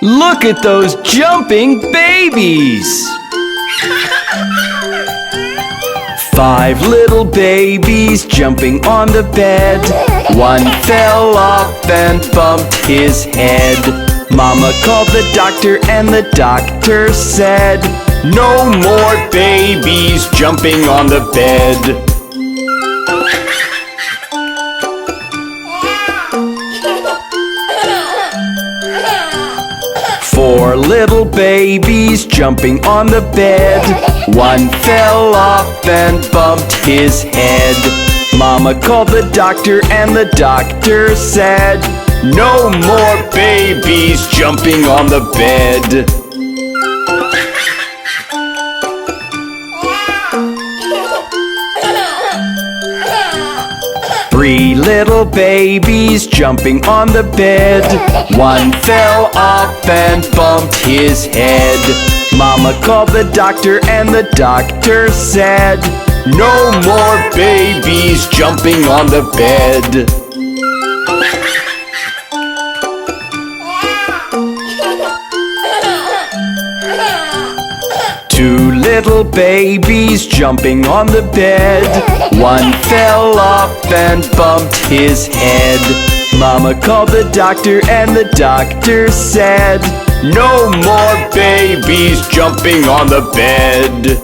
Look at those jumping babies! 5 little babies jumping on the bed. One fell off and bumped his head. Mama called the doctor and the doctor said, "No more babies jumping on the bed." 4 little babies jumping on the bed. One fell off and bumped his head. Mama called the doctor and the doctor said, "No more babies jumping on the bed." 3 little babies jumping on the bed. One fell off and bumped his head. Mama called the doctor and the doctor said, "No more babies jumping on the bed." 2 little babies jumping on the bed. One fell off and bumped his head. Mama called the doctor and the doctor said, "No more babies jumping on the bed."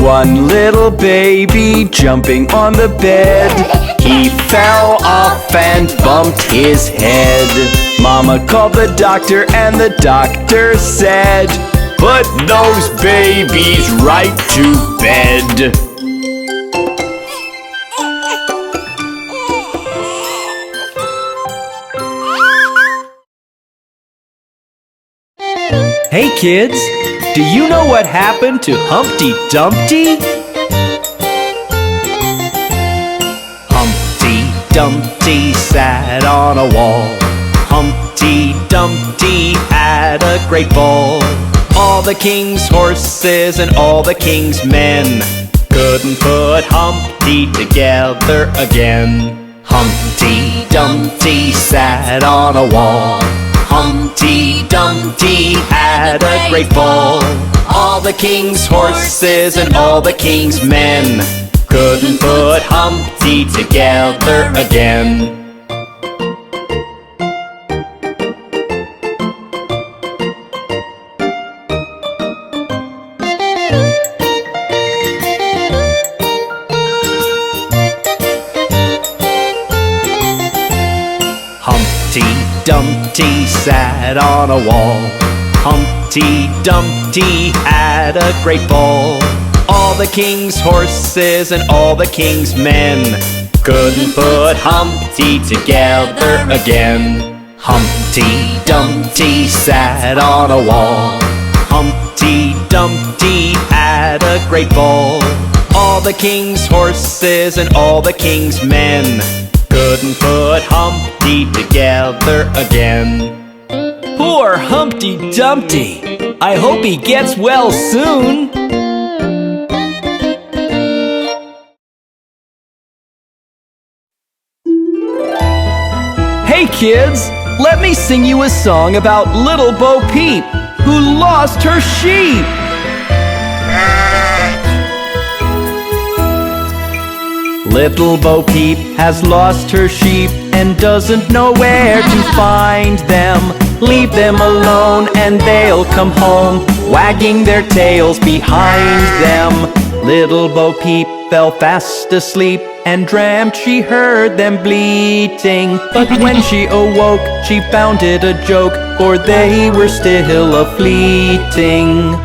One little baby jumping on the bed. He fell off and bumped his head. Mama called the doctor and the doctor said, "Put those babies right to bed." Hey kids, do you know what happened to Humpty Dumpty? Humpty Dumpty sat on a wall. Humpty Dumpty had a great ball. All the king's horses and all the king's men couldn't put Humpty together again. Humpty Dumpty sat on a wall. Humpty Dumpty had a great ball. All the king's horses and all the king's men couldn't put Humpty together again. Humpty Dumpty sat on a wall. Humpty Dumpty had a great ball. All the king's horses and all the king's men couldn't put Humpty together again. Humpty Dumpty sat on a wall. Humpty Dumpty had a great ball. All the king's horses and all the king's men couldn't put Humpty together again. Poor Humpty Dumpty! I hope he gets well soon! Hey kids! Let me sing you a song about little Bo Peep, who lost her sheep! Little Bo Peep has lost her sheep and doesn't know where to find them. Leave them alone and they'll come home, wagging their tails behind them. Little Bo Peep fell fast asleep and dreamt she heard them bleating. But when she awoke, she found it a joke, for they were still a-fleeting.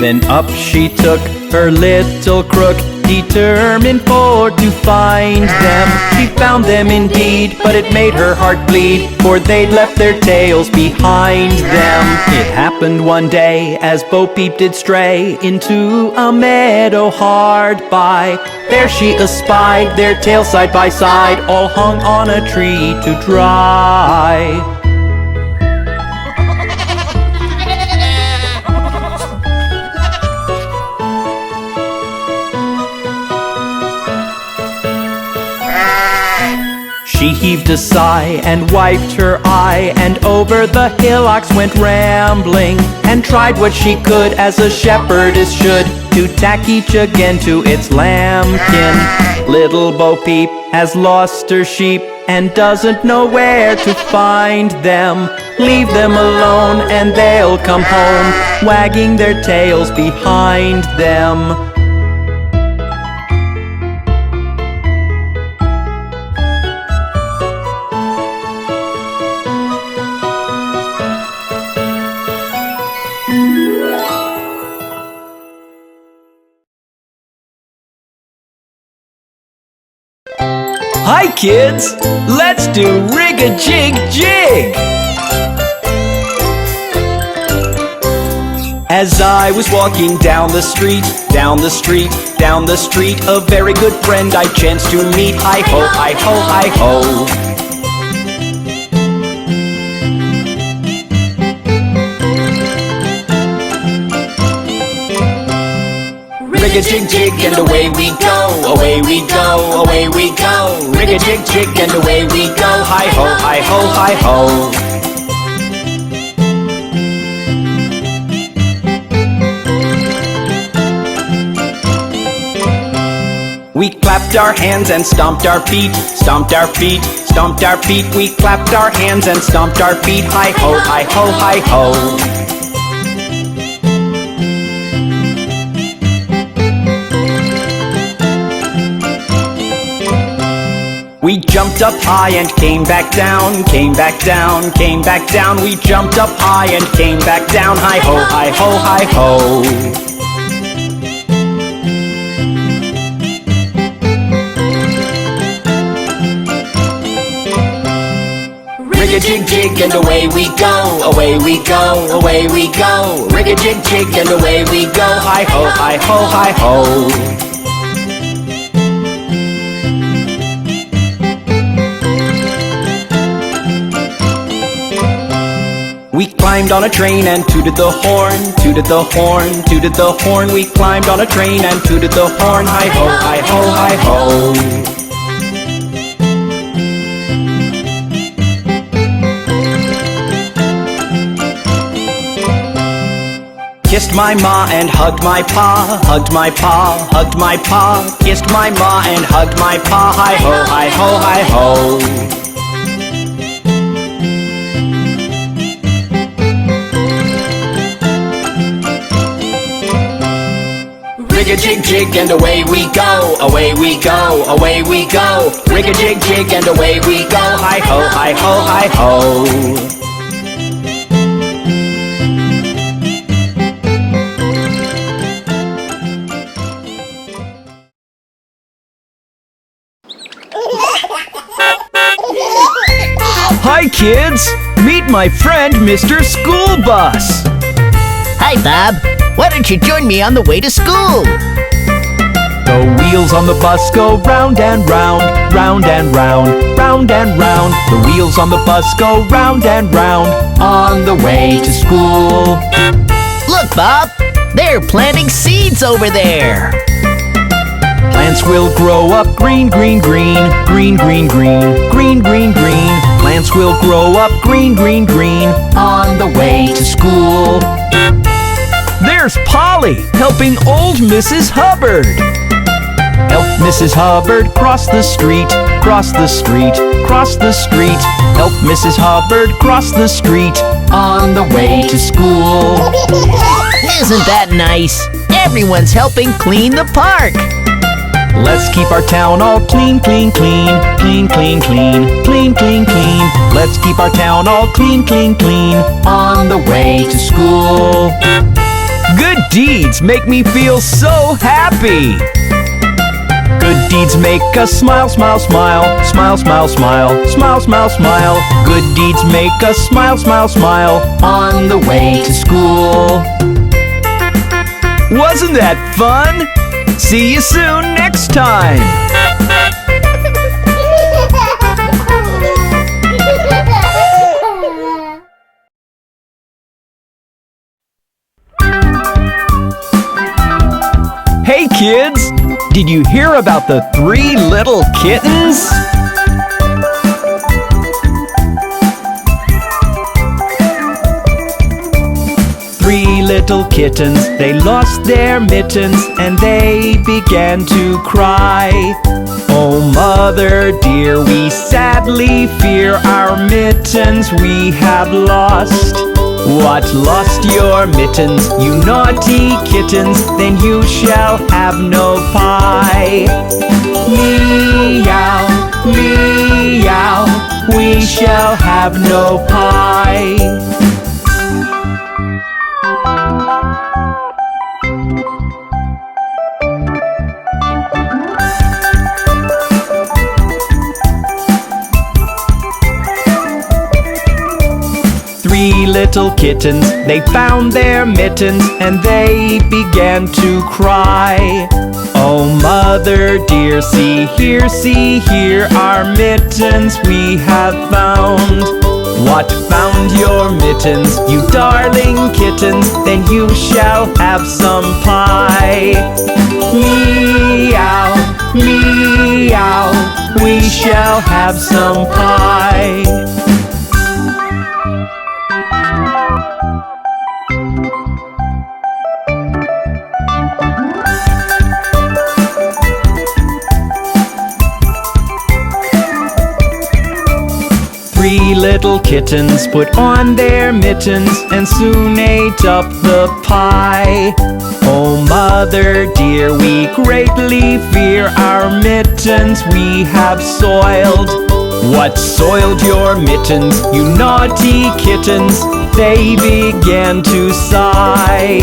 Then up she took her little crook, determined for to find them. She found them indeed, but it made her heart bleed, for they'd left their tails behind them. It happened one day as Bo Peep did stray into a meadow hard by. There she espied their tails side by side, all hung on a tree to dry. She heaved a sigh and wiped her eye, and over the hillocks went rambling, and tried what she could as a shepherdess should, to tack each again to its lambkin. Little Bo Peep has lost her sheep and doesn't know where to find them. Leave them alone and they'll come home, wagging their tails behind them. Hi kids, let's do Rig-a-Jig Jig! As I was walking down the street, down the street, down the street, a very good friend I chanced to meet. Hi-ho, hi-ho, hi-ho. Rig-a-jig-jig and away we go, away we go, away we go. Rig-a-jig-jig and away we go, hi-ho, hi-ho, hi-ho. We clapped our hands and stomped our feet, stomped our feet, stomped our feet. We clapped our hands and stomped our feet, hi-ho, hi-ho, hi-ho. We jumped up high and came back down, came back down, came back down. We jumped up high and came back down, hi-ho, hi-ho, hi-ho. Rig-a-jig-jig and away we go, away we go, away we go. Rig-a-jig-jig and away we go, hi-ho, hi-ho, hi-ho. We climbed on a train and tooted the horn, tooted the horn, tooted the horn. We climbed on a train and tooted the horn, hi-ho, hi-ho, hi-ho. Kissed my ma and hugged my pa, hugged my pa, hugged my pa. Kissed my ma and hugged my pa, hi-ho, hi-ho, hi-ho. Rig-a-jig-jig and away we go, away we go, away we go. Rig-a-jig-jig and away we go, hi-ho, hi-ho, hi-ho. Hi kids! Meet my friend Mr. School Bus! Hi Bob! Why don't you join me on the way to school? The wheels on the bus go round and round, round and round, round and round. The wheels on the bus go round and round on the way to school. Look Bob! They're planting seeds over there! Plants will grow up green, green, green, green, green, green, green, green, green. Plants will grow up green, green, green on the way to school. There's Polly helping old Mrs. Hubbard. Help Mrs. Hubbard cross the street, cross the street, cross the street. Help Mrs. Hubbard cross the street on the way to school. Isn't that nice? Everyone's helping clean the park. Let's keep our town all clean, clean, clean, clean, clean, clean, clean, clean, clean. Let's keep our town all clean, clean, clean on the way to school. Good deeds make me feel so happy. deeds make us smile, smile, smile. Smile, smile, smile. Smile, smile, smile. Good deeds make us smile, smile, smile. On the way to school. Wasn't that fun? See you soon next time. Hey kids, did you hear about the 3 little kittens? Three little kittens, they lost their mittens and they began to cry. Oh mother dear, we sadly fear our mittens we have lost. What, lost your mittens, you naughty kittens? Then you shall have no pie. Meow, meow, we shall have no pie. 3 little kittens, they found their mittens and they began to cry. Oh mother dear, see here, our mittens we have found. What, found your mittens, you darling kittens? Then you shall have some pie. Meow, meow, we shall have some pie. 3 little kittens put on their mittens and soon ate up the pie. Oh mother dear, we greatly fear our mittens we have soiled. What, soiled your mittens, you naughty kittens? They began to sigh.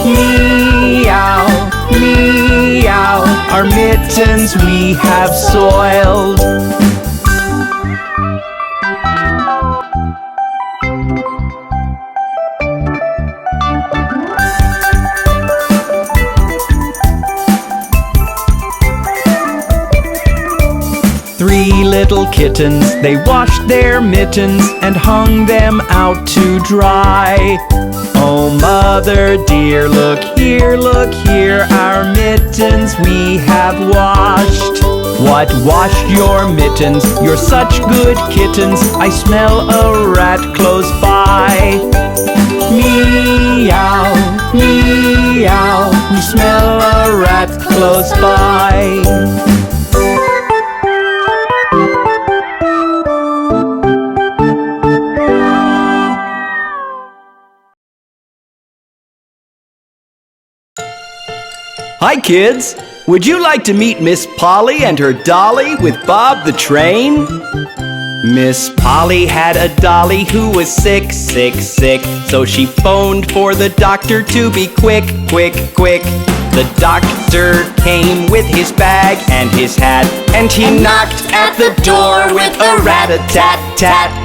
Meow, meow, our mittens we have soiled. 3 little kittens, they washed their mittens and hung them out to dry. Oh mother dear, look here, our mittens we have washed. What, washed your mittens? You're such good kittens, I smell a rat close by. Meow, meow, we smell a rat close by. Hi kids! Would you like to meet Miss Polly and her dolly with Bob the Train? Miss Polly had a dolly who was sick, sick, sick. So she phoned for the doctor to be quick, quick, quick. The doctor came with his bag and his hat, and he knocked at the door with a rat-a-tat-tat.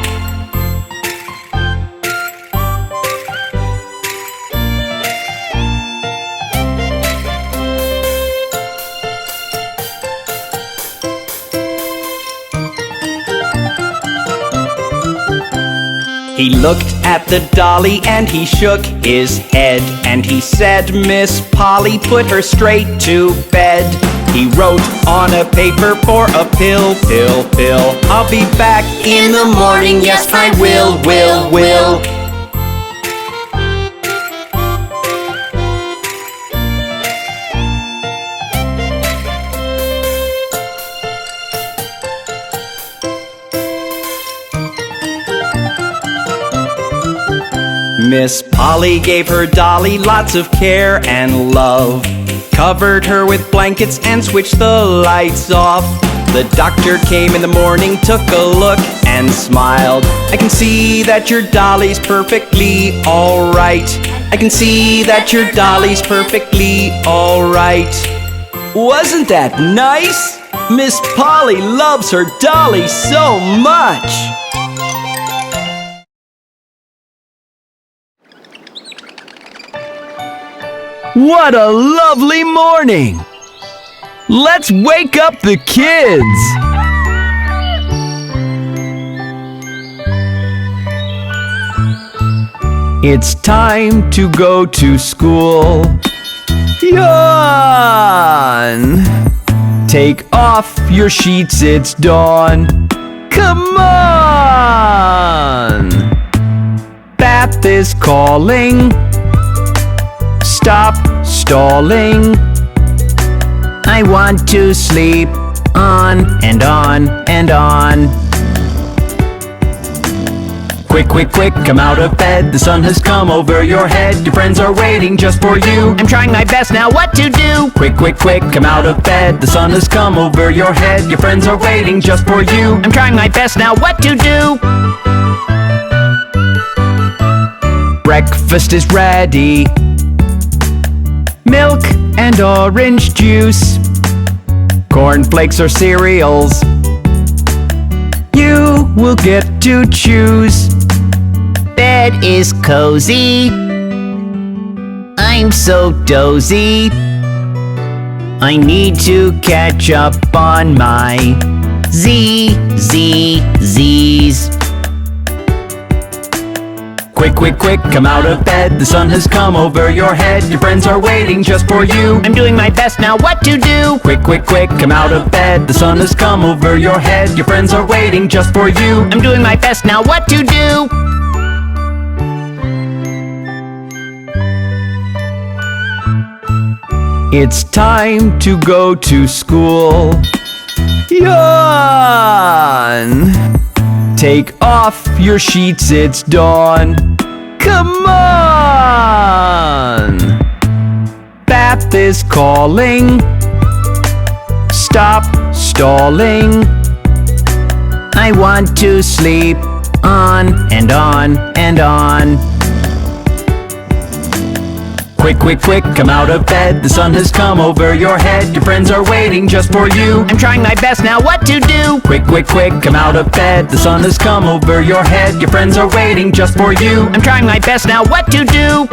He looked at the dolly and he shook his head, and he said, Miss Polly, put her straight to bed. He wrote on a paper for a pill, pill, pill. I'll be back in the morning, yes I will. Miss Polly gave her dolly lots of care and love, covered her with blankets and switched the lights off. The doctor came in the morning, took a look and smiled. I can see that your dolly's perfectly alright. I can see that your dolly's perfectly alright. Wasn't that nice? Miss Polly loves her Dolly so much. What a lovely morning! Let's wake up the kids! It's time to go to school. Yawn! Take off your sheets, it's dawn. Come on! Bath is calling. Stop stalling. I want to sleep on and on and on. Quick, quick, quick, come out of bed. The sun has come over your head. Your friends are waiting just for you. I'm trying my best now, what to do? Quick, quick, quick, come out of bed. The sun has come over your head. Your friends are waiting just for you. I'm trying my best now, what to do? Breakfast is ready. Milk and orange juice. Cornflakes or cereals. You will get to choose. Bed is cozy. I'm so dozy. I need to catch up on my Z's. Quick, quick, quick, come out of bed. The sun has come over your head. Your friends are waiting just for you. I'm doing my best now, what to do? Quick, quick, quick, come out of bed. The sun has come over your head. Your friends are waiting just for you. I'm doing my best now, what to do? It's time to go to school. Yawn! Take off your sheets, it's dawn. Come on! Bath is calling. Stop stalling. I want to sleep on and on and on. Quick, quick, quick, come out of bed. The sun has come over your head. Your friends are waiting just for you. I'm trying my best now, what to do? Quick, quick, quick, come out of bed. The sun has come over your head. Your friends are waiting just for you. I'm trying my best now, what to do?